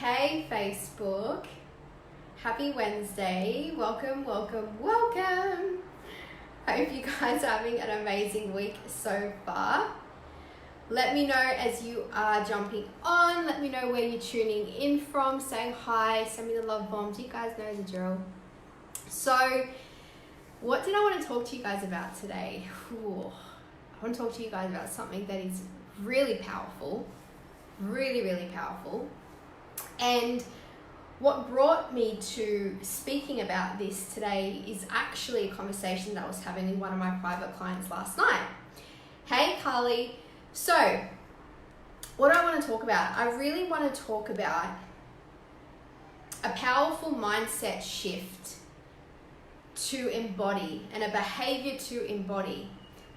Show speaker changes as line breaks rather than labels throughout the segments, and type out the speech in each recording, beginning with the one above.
Hey Facebook, happy Wednesday, welcome. Hope you guys are having an amazing week so far. Let me know as you are jumping on, let me know where you're tuning in from, saying hi, send me the love bombs, you guys know the drill. So, what did I want to talk to you guys about today? I want to talk to you guys about something that is really powerful, really powerful. And what brought me to speaking about this today is actually a conversation that I was having with one of my private clients last night. Hey Carly. So, what I want to talk about, I really want to talk about a powerful mindset shift to embody and a behavior to embody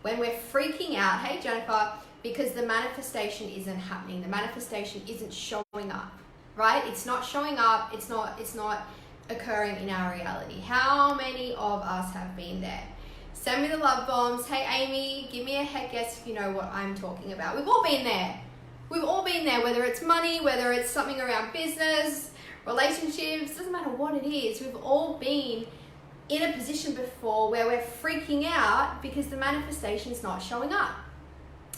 when we're freaking out, hey Jennifer, because the manifestation isn't happening. The manifestation isn't showing up, right? It's not showing up. It's not occurring in our reality. How many of us have been there? Send me the love bombs. Hey Amy, give me a heck yes if you know what I'm talking about. We've all been there. We've all been there, whether it's money, whether it's something around business, relationships, doesn't matter what it is. We've all been in a position before where we're freaking out because the manifestation is not showing up.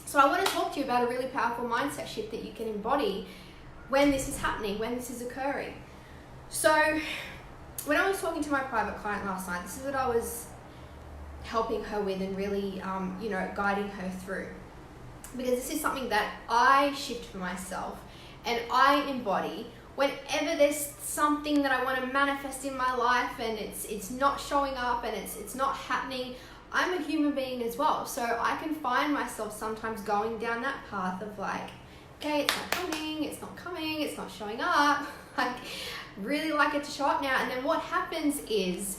So I want to talk to you about a really powerful mindset shift that you can embody when this is happening, when this is occurring. So when I was talking to my private client last night, this is what I was helping her with and really, guiding her through. Because this is something that I shift for myself and I embody whenever there's something that I want to manifest in my life and it's not showing up and it's not happening. I'm a human being as well, so I can find myself sometimes going down that path of like, okay, it's not coming, it's not showing up. I really like it to show up now. And then what happens is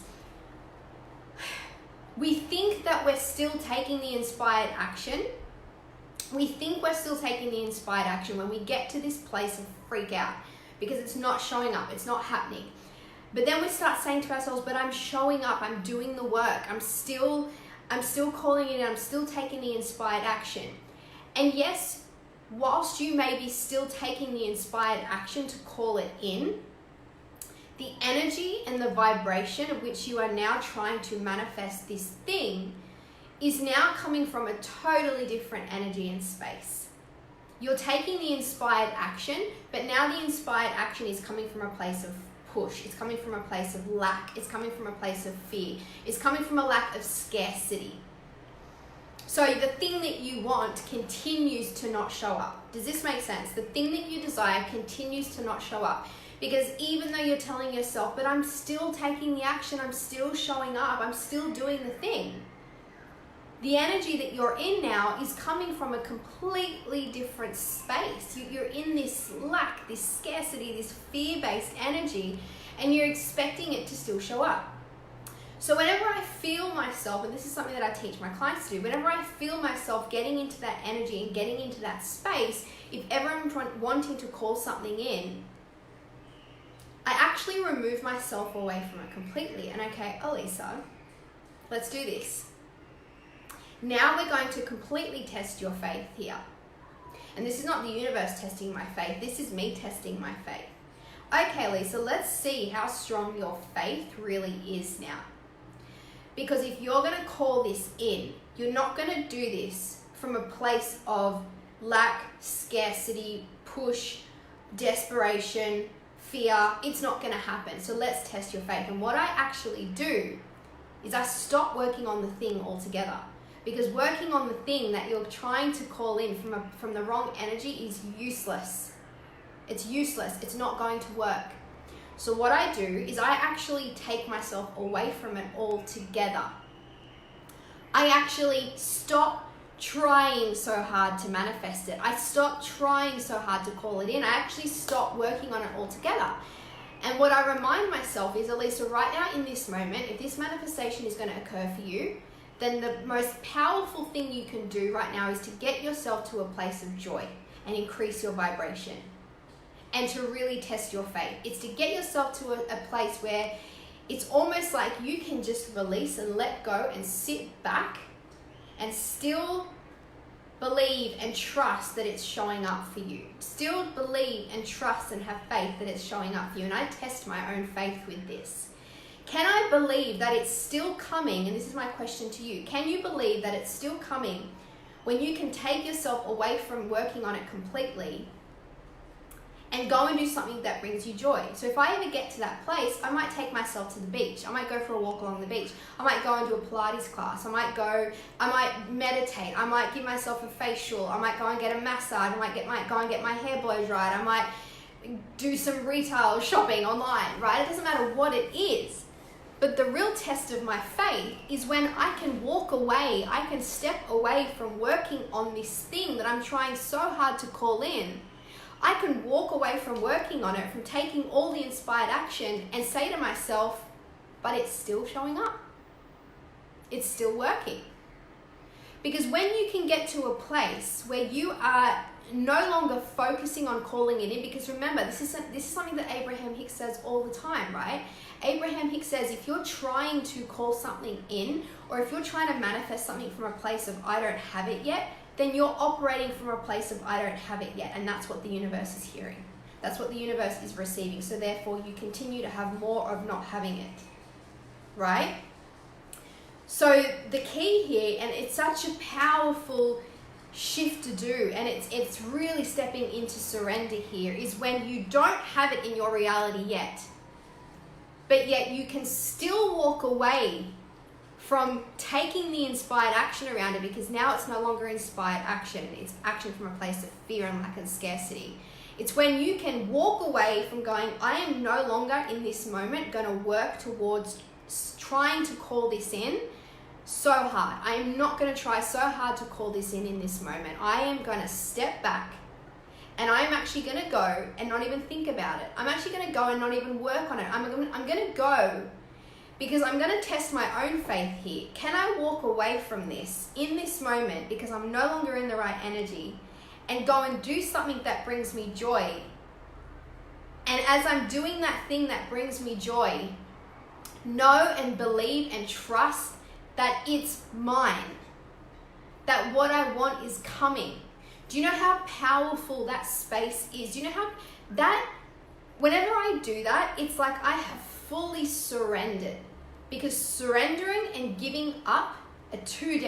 we think that we're still taking the inspired action. We think we're still taking the inspired action when we get to this place of freak out because it's not showing up, it's not happening. But then we start saying to ourselves, but I'm showing up, I'm doing the work, I'm still calling it in, I'm still taking the inspired action. And yes, whilst you may be still taking the inspired action to call it in, the energy and the vibration of which you are now trying to manifest this thing is now coming from a totally different energy and space. You're taking the inspired action, but now the inspired action is coming from a place of push. It's coming from a place of lack. It's coming from a place of fear. It's coming from a lack of scarcity. So the thing that you want continues to not show up. Does this make sense? The thing that you desire continues to not show up. Because even though you're telling yourself, but I'm still taking the action, I'm still showing up, I'm still doing the thing, the energy that you're in now is coming from a completely different space. You're in this lack, this scarcity, this fear-based energy, and you're expecting it to still show up. So whenever I feel myself, and this is something that I teach my clients to do, whenever I feel myself getting into that energy and getting into that space, if ever I'm wanting to call something in, I actually remove myself away from it completely. And okay, Elisa, let's do this. Now we're going to completely test your faith here. And this is not the universe testing my faith. This is me testing my faith. Okay, Lisa, let's see how strong your faith really is now. Because if you're going to call this in, you're not going to do this from a place of lack, scarcity, push, desperation, fear. It's not going to happen. So let's test your faith. And what I actually do is I stop working on the thing altogether. Because working on the thing that you're trying to call in from the wrong energy is useless. It's useless. It's not going to work. So what I do is I actually take myself away from it altogether. I actually stop trying so hard to manifest it. I stop trying so hard to call it in. I actually stop working on it altogether. And what I remind myself is, Elisa, right now in this moment, if this manifestation is going to occur for you, then the most powerful thing you can do right now is to get yourself to a place of joy and increase your vibration and to really test your faith. It's to get yourself to a place where it's almost like you can just release and let go and sit back and still believe and trust that it's showing up for you. Still believe and trust and have faith that it's showing up for you. And I test my own faith with this. Can I believe that it's still coming? And this is my question to you. Can you believe that it's still coming when you can take yourself away from working on it completely and go and do something that brings you joy? So if I ever get to that place, I might take myself to the beach. I might go for a walk along the beach. I might go and do a Pilates class. I might meditate. I might give myself a facial. I might go and get a massage. I might go and get my hair blow dried. I might do some retail shopping online, right? It doesn't matter what it is. But the real test of my faith is when I can walk away, I can step away from working on this thing that I'm trying so hard to call in. I can walk away from working on it, from taking all the inspired action and say to myself, but it's still showing up. It's still working. Because when you can get to a place where you are no longer focusing on calling it in, because remember, this is something that Abraham Hicks says all the time, right? Abraham Hicks says if you're trying to call something in, or if you're trying to manifest something from a place of I don't have it yet, then you're operating from a place of I don't have it yet, and that's what the universe is hearing. That's what the universe is receiving. So therefore you continue to have more of not having it, right? So the key here, and it's such a powerful shift to do, and it's really stepping into surrender here, is when you don't have it in your reality yet, but yet you can still walk away from taking the inspired action around it, because now it's no longer inspired action. It's action from a place of fear and lack and scarcity. It's when you can walk away from going, I am no longer in this moment going to work towards trying to call this in so hard. I am not going to try so hard to call this in this moment. I am going to step back, and I'm actually going to go and not even think about it. I'm actually going to go and not even work on it. I'm going to go because I'm going to test my own faith here. Can I walk away from this in this moment because I'm no longer in the right energy, and go and do something that brings me joy? And as I'm doing that thing that brings me joy, know and believe and trust that it's mine, that what I want is coming. Do you know how powerful that space is? Do you know how that, whenever I do that, it's like I have fully surrendered, because surrendering and giving up are two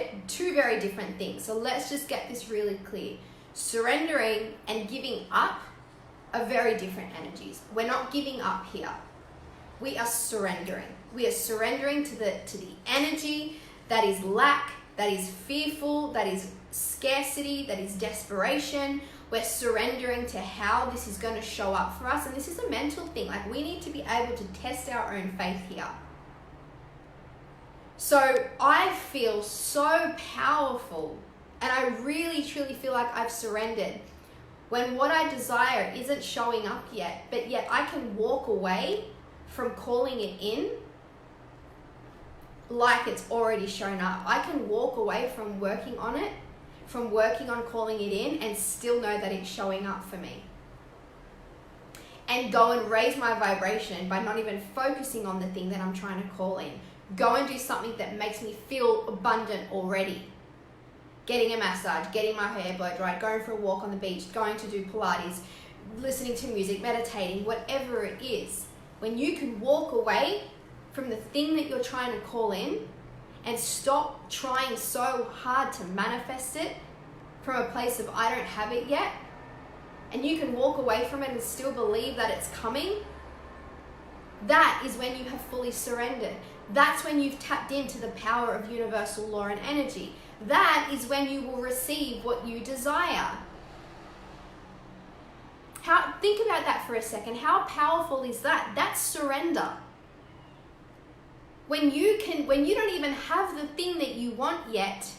very different things. So let's just get this really clear. Surrendering and giving up are very different energies. We're not giving up here. We are surrendering. We are surrendering to the energy that is lack, that is fearful, that is scarcity, that is desperation. We're surrendering to how this is going to show up for us. And this is a mental thing. Like, we need to be able to test our own faith here. So I feel so powerful, and I really truly feel like I've surrendered when what I desire isn't showing up yet, but yet I can walk away from calling it in like it's already shown up. I can walk away from working on it, from working on calling it in, and still know that it's showing up for me. And go and raise my vibration by not even focusing on the thing that I'm trying to call in. Go and do something that makes me feel abundant already. Getting a massage, getting my hair blow dried, going for a walk on the beach, going to do Pilates, listening to music, meditating, whatever it is. When you can walk away from the thing that you're trying to call in and stop trying so hard to manifest it from a place of I don't have it yet, and you can walk away from it and still believe that it's coming, that is when you have fully surrendered. That's when you've tapped into the power of universal law and energy. That is when you will receive what you desire. Think about that for a second. How powerful is that? That's surrender. When you don't even have the thing that you want yet,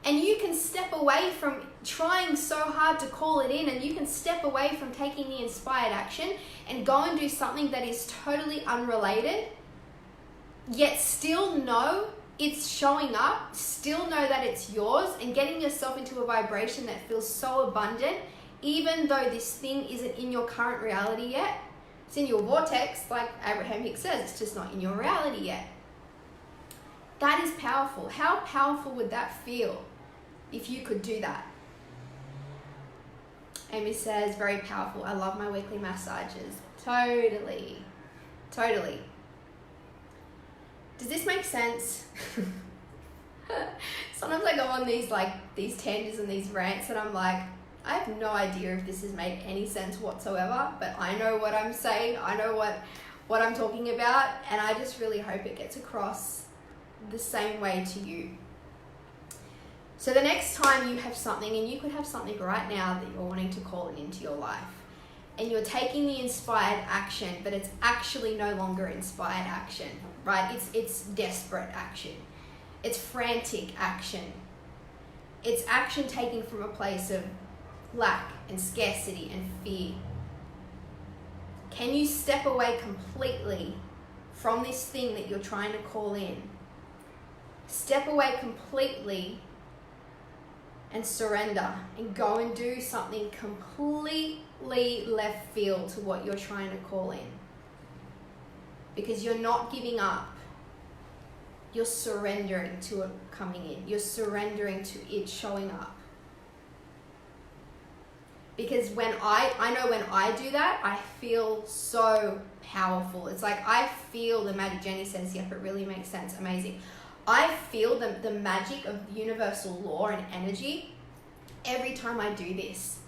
and you can step away from trying so hard to call it in, and you can step away from taking the inspired action and go and do something that is totally unrelated, yet still know it's showing up, still know that it's yours, and getting yourself into a vibration that feels so abundant, even though this thing isn't in your current reality yet. It's in your vortex, like Abraham Hicks says, it's just not in your reality yet. That is powerful. How powerful would that feel? if you could do that. Amy says, very powerful. I love my weekly massages. Totally. Totally. Does this make sense? Sometimes I go on these tangents and these rants and I'm like, I have no idea if this has made any sense whatsoever, but I know what I'm saying. I know what I'm talking about, and I just really hope it gets across the same way to you. So the next time you have something, and you could have something right now that you're wanting to call into your life, and you're taking the inspired action, but it's actually no longer inspired action, right? It's desperate action. It's frantic action. It's action taken from a place of lack and scarcity and fear. Can you step away completely from this thing that you're trying to call in? Step away completely and surrender and go and do something completely left field to what you're trying to call in. Because you're not giving up. You're surrendering to it coming in. You're surrendering to it showing up. Because when I know when I do that, I feel so powerful. It's like I feel the magic. Jenny says, yep, it really makes sense. Amazing. I feel the magic of universal law and energy every time I do this.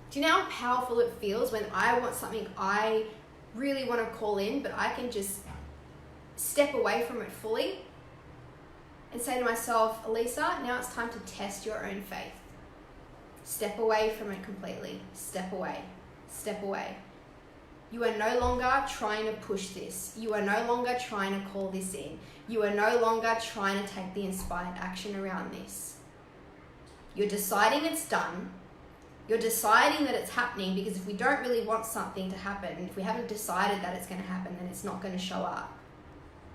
Do you know how powerful it feels when I want something I really want to call in, but I can just step away from it fully and say to myself, Elisa, now it's time to test your own faith. Step away from it completely. Step away. Step away. You are no longer trying to push this. You are no longer trying to call this in. You are no longer trying to take the inspired action around this. You're deciding it's done. You're deciding that it's happening, because if we don't really want something to happen, if we haven't decided that it's going to happen, then it's not going to show up,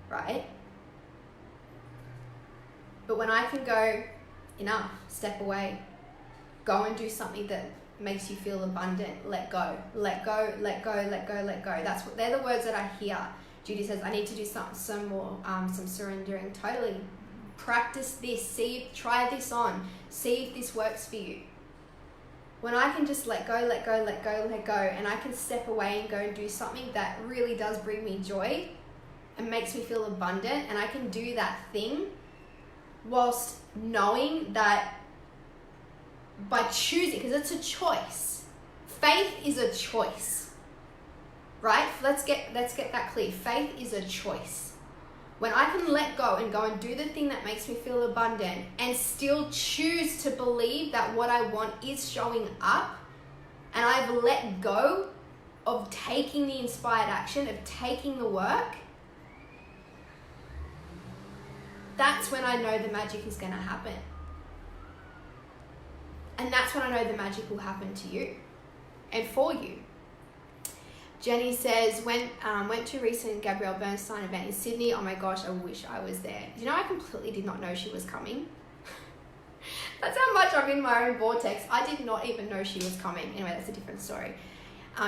right? But when I can go, enough, step away, go and do something that makes you feel abundant, let go, let go, let go, let go, let go. They're the words that I hear. Judy says, I need to do some more surrendering. Totally. Practice this. Try this on. See if this works for you. When I can just let go, let go, let go, let go, and I can step away and go and do something that really does bring me joy and makes me feel abundant, and I can do that thing whilst knowing that by choosing, because it's a choice. Faith is a choice, right? Let's get that clear. Faith is a choice. When I can let go and do the thing that makes me feel abundant and still choose to believe that what I want is showing up, and I've let go of taking the inspired action, of taking the work, that's when I know the magic is going to happen. And that's when I know the magic will happen to you and for you. Jenny says, went to a recent Gabrielle Bernstein event in Sydney. Oh my gosh, I wish I was there. You know, I completely did not know she was coming. That's how much I'm in my own vortex. I did not even know she was coming. Anyway, that's a different story.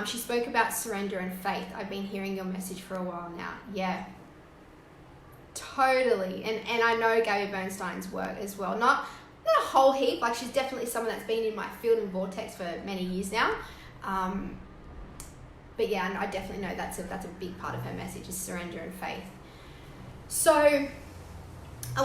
She spoke about surrender and faith. I've been hearing your message for a while now. Yeah, totally. And I know Gabby Bernstein's work as well. Not a whole heap, like she's definitely someone that's been in my field and vortex for many years now. But yeah, I definitely know that's a big part of her message is surrender and faith. So I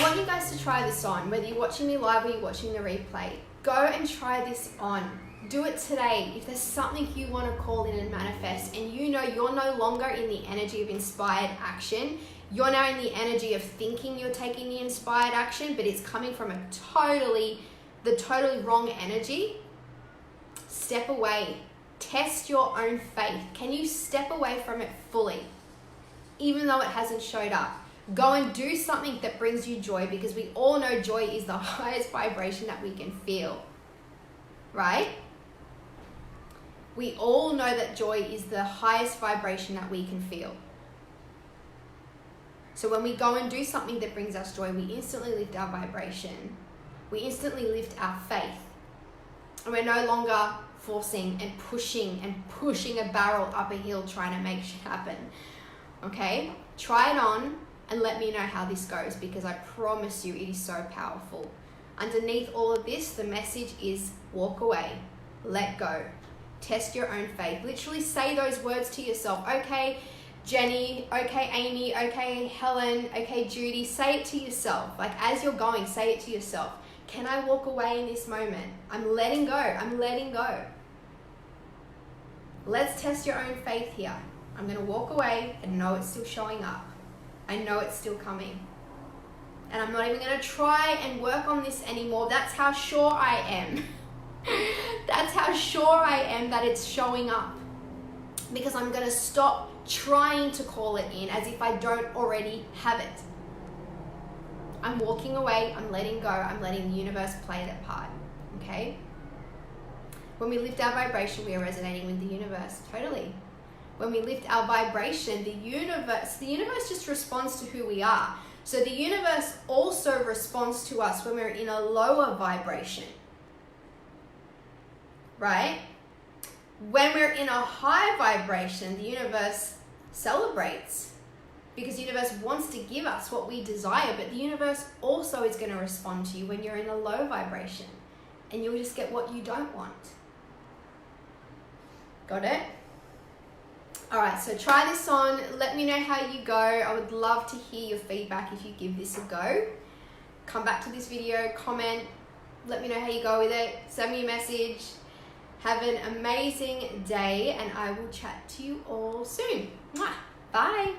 want you guys to try this on, whether you're watching me live or you're watching the replay. Go and try this on. Do it today. If there's something you want to call in and manifest, and you know you're no longer in the energy of inspired action, you're now in the energy of thinking you're taking the inspired action, but it's coming from the totally wrong energy. Step away. Test your own faith. Can you step away from it fully, even though it hasn't showed up? Go and do something that brings you joy, because we all know joy is the highest vibration that we can feel, right? We all know that joy is the highest vibration that we can feel. So when we go and do something that brings us joy, we instantly lift our vibration. We instantly lift our faith. And we're no longer forcing and pushing a barrel up a hill trying to make shit happen. Okay? Try it on and let me know how this goes, because I promise you it is so powerful. Underneath all of this, the message is walk away, let go, test your own faith. Literally say those words to yourself. Okay, Jenny, okay, Amy, okay, Helen, okay, Judy. Say it to yourself. Like as you're going, say it to yourself. Can I walk away in this moment? I'm letting go. I'm letting go. Let's test your own faith here. I'm going to walk away and know it's still showing up. I know it's still coming. And I'm not even going to try and work on this anymore. That's how sure I am. That's how sure I am that it's showing up. Because I'm going to stop trying to call it in as if I don't already have it. I'm walking away. I'm letting go. I'm letting the universe play that part. Okay? When we lift our vibration, we are resonating with the universe. Totally. When we lift our vibration, the universe just responds to who we are. So the universe also responds to us when we're in a lower vibration. Right? When we're in a high vibration, the universe celebrates because the universe wants to give us what we desire, but the universe also is going to respond to you when you're in a low vibration and you'll just get what you don't want. Got it? All right, so try this on. Let me know how you go. I would love to hear your feedback if you give this a go. Come back to this video, comment, let me know how you go with it. Send me a message. Have an amazing day, and I will chat to you all soon. Mwah. Bye.